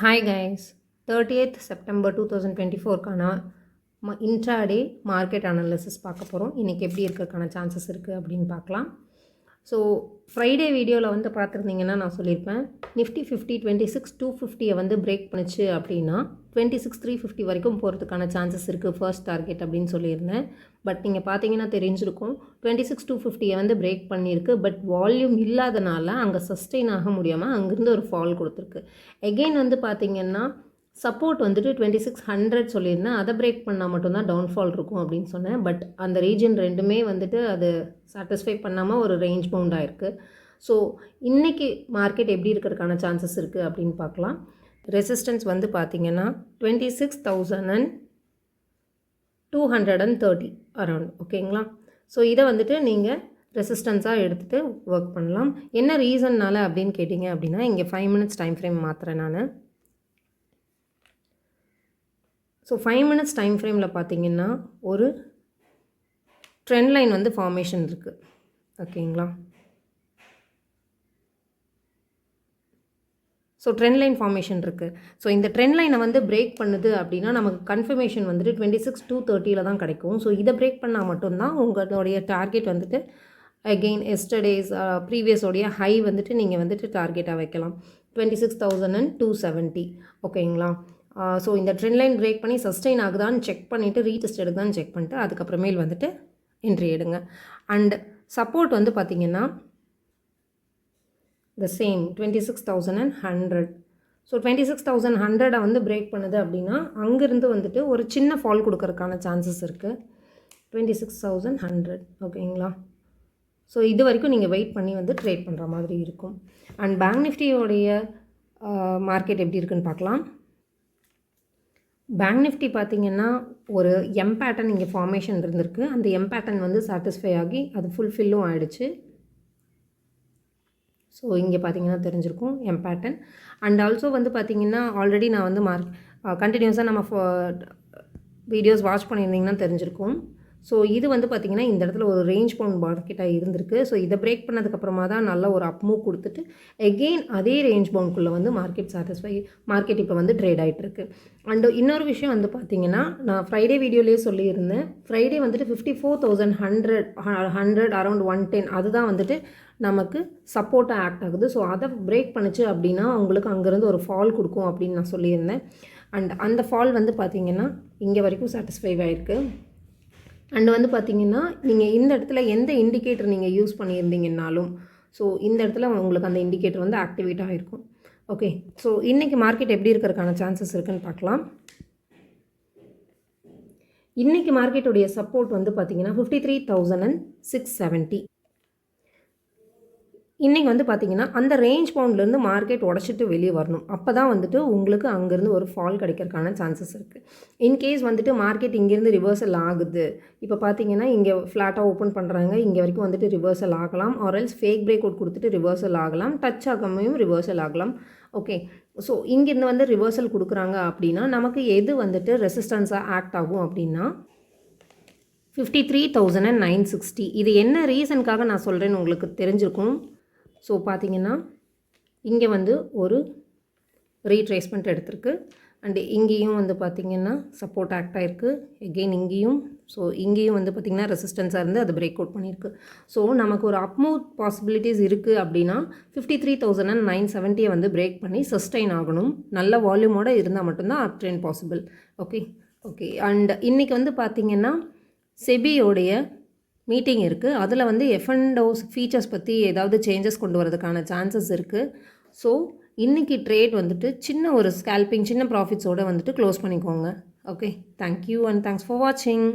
Hi guys, 30th September 2024 கான intraday market analysis பார்க்க போகிறோம். இன்றைக்கி எப்படி இருக்கிறதுக்கான சான்சஸ் இருக்குது அப்படின்னு பார்க்கலாம். ஸோ ஃப்ரைடே வீடியோவில் வந்து பார்த்துருந்தீங்கன்னா நான் சொல்லியிருப்பேன் நிஃப்டி 26,250 வந்து பிரேக் பண்ணிச்சு அப்படின்னா 26,350 வரைக்கும் போகிறதுக்கான சான்சஸ் இருக்குது ஃபர்ஸ்ட் டார்கெட் அப்படின்னு சொல்லியிருந்தேன். பட் நீங்கள் பார்த்தீங்கன்னா தெரிஞ்சிருக்கும் 26,250 வந்து பிரேக் பண்ணியிருக்கு. பட் வால்யூம் இல்லாதனால அங்கே சஸ்டெயின் ஆக முடியாமல் அங்கேருந்து ஒரு ஃபால் கொடுத்துருக்கு. எகெயின் வந்து பார்த்திங்கன்னா சப்போர்ட் வந்துட்டு 2600 சொல்லியிருந்தேன். அதை பிரேக் பண்ணால் மட்டும்தான் டவுன்ஃபால் இருக்கும் அப்படின்னு சொன்னேன். பட் அந்த ரீஜன் ரெண்டுமே வந்துட்டு அது சாட்டிஸ்ஃபை பண்ணாமல் ஒரு ரேஞ்ச் பவுண்ட் ஆகிருக்கு. ஸோ இன்றைக்கி மார்க்கெட் எப்படி இருக்கிறதுக்கான சான்சஸ் இருக்குது அப்படின்னு பார்க்கலாம். ரெசிஸ்டன்ஸ் வந்து பார்த்திங்கன்னா 26,230 அரௌண்ட். ஓகேங்களா? ஸோ இதை வந்துட்டு நீங்கள் ரெசிஸ்டன்ஸாக எடுத்துகிட்டு ஒர்க் பண்ணலாம். என்ன ரீசன்னால் அப்படின்னு கேட்டிங்க அப்படின்னா இங்கே 5 minutes டைம் ஃப்ரேம் மாற்றுறேன் நான். ஸோ 5 minutes டைம் ஃப்ரேமில் பார்த்தீங்கன்னா ஒரு ட்ரெண்ட் லைன் வந்து ஃபார்மேஷன் இருக்குது. ஓகேங்களா? ஸோ ட்ரெண்ட் லைன் ஃபார்மேஷன் இருக்குது. ஸோ இந்த ட்ரெண்ட் லைனை வந்து பிரேக் பண்ணுது அப்படின்னா நமக்கு கன்ஃபர்மேஷன் வந்துட்டு 26,230 தான் கிடைக்கும். ஸோ இதை பிரேக் பண்ணால் மட்டும்தான் உங்களுடைய டார்கெட் வந்துட்டு அகெயின் எஸ்டர்டேஸ் ப்ரீவியஸோடைய ஹை வந்துட்டு நீங்கள் வந்துட்டு டார்கெட்டாக வைக்கலாம் 26,270. ஓகேங்களா? ஸோ இந்த ட்ரெண்ட் லைன் பிரேக் பண்ணி சஸ்டெயின் ஆகுதான்னு செக் பண்ணிவிட்டு ரீடெஸ்ட் எடுக்குதான்னு செக் பண்ணிட்டு அதுக்கப்புறமேல் வந்துட்டு என்ட்ரி எடுங்க. அண்ட் சப்போர்ட் வந்து பார்த்திங்கன்னா த சேம் 26,100. ஸோ 26,100 வந்து பிரேக் பண்ணுது அப்படின்னா அங்கேருந்து வந்துட்டு ஒரு சின்ன ஃபால் கொடுக்கறதுக்கான சான்சஸ் இருக்குது 26,100. ஓகேங்களா? ஸோ இது வரைக்கும் நீங்கள் வெயிட் பண்ணி வந்து ட்ரேட் பண்ணுற மாதிரி இருக்கும். அண்ட் பேங்க் நிஃப்டியோடைய மார்க்கெட் எப்படி இருக்குன்னு பார்க்கலாம். பேங்க் நிஃப்டி பார்த்திங்கன்னா ஒரு எம் பேட்டர்ன் இங்கே ஃபார்மேஷன் இருந்திருக்கு. அந்த எம் பேட்டர்ன் வந்து சாட்டிஸ்ஃபை ஆகி அது ஃபுல்ஃபில்லும் ஆகிடுச்சு. ஸோ இங்கே பார்த்திங்கன்னா தெரிஞ்சிருக்கும் எம் பேட்டர்ன். அண்ட் ஆல்சோ வந்து பார்த்திங்கன்னா ஆல்ரெடி நான் வந்து கண்டினியூஸாக நம்ம வீடியோஸ் வாட்ச் பண்ணியிருந்தீங்கன்னா தெரிஞ்சிருக்கும். ஸோ இது வந்து பார்த்திங்கன்னா இந்த இடத்துல ஒரு ரேஞ்ச் பவுண்ட் மார்க்கெட்டாக இருந்திருக்கு. ஸோ இதை பிரேக் பண்ணதுக்கப்புறமா தான் நல்ல ஒரு அப் மூவ் கொடுத்துட்டு எகெயின் அதே ரேஞ்ச் பவுண்ட்குள்ளே வந்து மார்க்கெட் இப்போ வந்து ட்ரேட் ஆகிட்டுருக்கு. அண்டு இன்னொரு விஷயம் வந்து பார்த்திங்கன்னா நான் ஃப்ரைடே வீடியோலேயே சொல்லியிருந்தேன். ஃப்ரைடே வந்துட்டு 54,100 அரௌண்ட் 110 அதுதான் வந்துட்டு நமக்கு சப்போர்ட்டாக ஆக்ட் ஆகுது. ஸோ அதை பிரேக் பண்ணிச்சு அப்படின்னா உங்களுக்கு அங்கேருந்து ஒரு ஃபால் கொடுக்கும் அப்படின்னு நான் சொல்லியிருந்தேன். அண்ட் அந்த ஃபால் வந்து பார்த்திங்கன்னா இங்கே வரைக்கும் சாட்டிஸ்ஃபை ஆகிருக்கு. அண்ட் வந்து பார்த்திங்கன்னா நீங்கள் இந்த இடத்துல எந்த இண்டிகேட்டர் நீங்கள் யூஸ் பண்ணியிருந்தீங்கன்னாலும் ஸோ இந்த இடத்துல உங்களுக்கு அந்த இண்டிகேட்டர் வந்து ஆக்டிவேட் ஆகிருக்கும். ஓகே, ஸோ இன்றைக்கி மார்க்கெட் எப்படி இருக்கிறதுக்கான சான்சஸ் இருக்குதுன்னு பார்க்கலாம். இன்றைக்கி மார்க்கெட்டுடைய சப்போர்ட் வந்து பார்த்திங்கன்னா 53,670. இன்றைக்கி வந்து பார்த்திங்கன்னா அந்த ரேஞ்ச் பவுண்ட்லேருந்து மார்க்கெட் உடச்சிட்டு வெளியே வரணும். அப்போ தான் வந்துட்டு உங்களுக்கு அங்கேருந்து ஒரு ஃபால் கிடைக்கிறதுக்கான சான்சஸ் இருக்குது. இன்கேஸ் வந்துட்டு மார்க்கெட் இங்கேருந்து ரிவர்சல் ஆகுது, இப்போ பார்த்திங்கன்னா இங்கே ஃப்ளாட்டாக ஓப்பன் பண்ணுறாங்க, இங்கே வரைக்கும் வந்துட்டு ரிவர்சல் ஆகலாம். ஆர்எல்ஸ் ஃபேக் பிரேக் அவுட் கொடுத்துட்டு ரிவர்சல் ஆகலாம், டச் ஆகாமையும் ரிவர்சல் ஆகலாம். ஓகே, ஸோ இங்கேருந்து வந்து ரிவர்சல் கொடுக்குறாங்க அப்படின்னா நமக்கு எது வந்துட்டு ரெசிஸ்டன்ஸாக ஆக்ட் ஆகும் அப்படின்னா 53,960. இது என்ன ரீசனுக்காக நான் சொல்கிறேன்னு உங்களுக்கு தெரிஞ்சிருக்கும். ஸோ பார்த்திங்கன்னா இங்கே வந்து ஒரு ரீட்ரேஸ்மெண்ட் எடுத்திருக்கு. அண்டு இங்கேயும் வந்து பார்த்திங்கன்னா சப்போர்ட் ஆக்ட் ஆகிருக்கு. எகெயின் இங்கேயும் ஸோ இங்கேயும் வந்து பார்த்திங்கன்னா ரெசிஸ்டன்ஸாக இருந்து அது பிரேக் அவுட் பண்ணியிருக்கு. ஸோ நமக்கு ஒரு அப்மூவ் பாசிபிலிட்டிஸ் இருக்குது அப்படின்னா 53,970 வந்து பிரேக் பண்ணி சஸ்டெயின் ஆகணும். நல்ல வால்யூமோடு இருந்தால் மட்டும்தான் அப் ட்ரெண்ட் பாசிபிள். ஓகே. அண்ட் இன்றைக்கி வந்து பார்த்திங்கன்னா செபியோடைய மீட்டிங் இருக்குது. அதில் வந்து எஃப்என்டோஸ் ஃபீச்சர்ஸ் பற்றி ஏதாவது சேஞ்சஸ் கொண்டு வரதுக்கான சான்சஸ் இருக்குது. ஸோ இன்றைக்கி ட்ரேட் வந்துட்டு சின்ன ஒரு ஸ்கேல்பிங் சின்ன ப்ராஃபிட்ஸோடு வந்துட்டு க்ளோஸ் பண்ணிக்கோங்க. Okay, thank you and thanks for வாட்சிங்.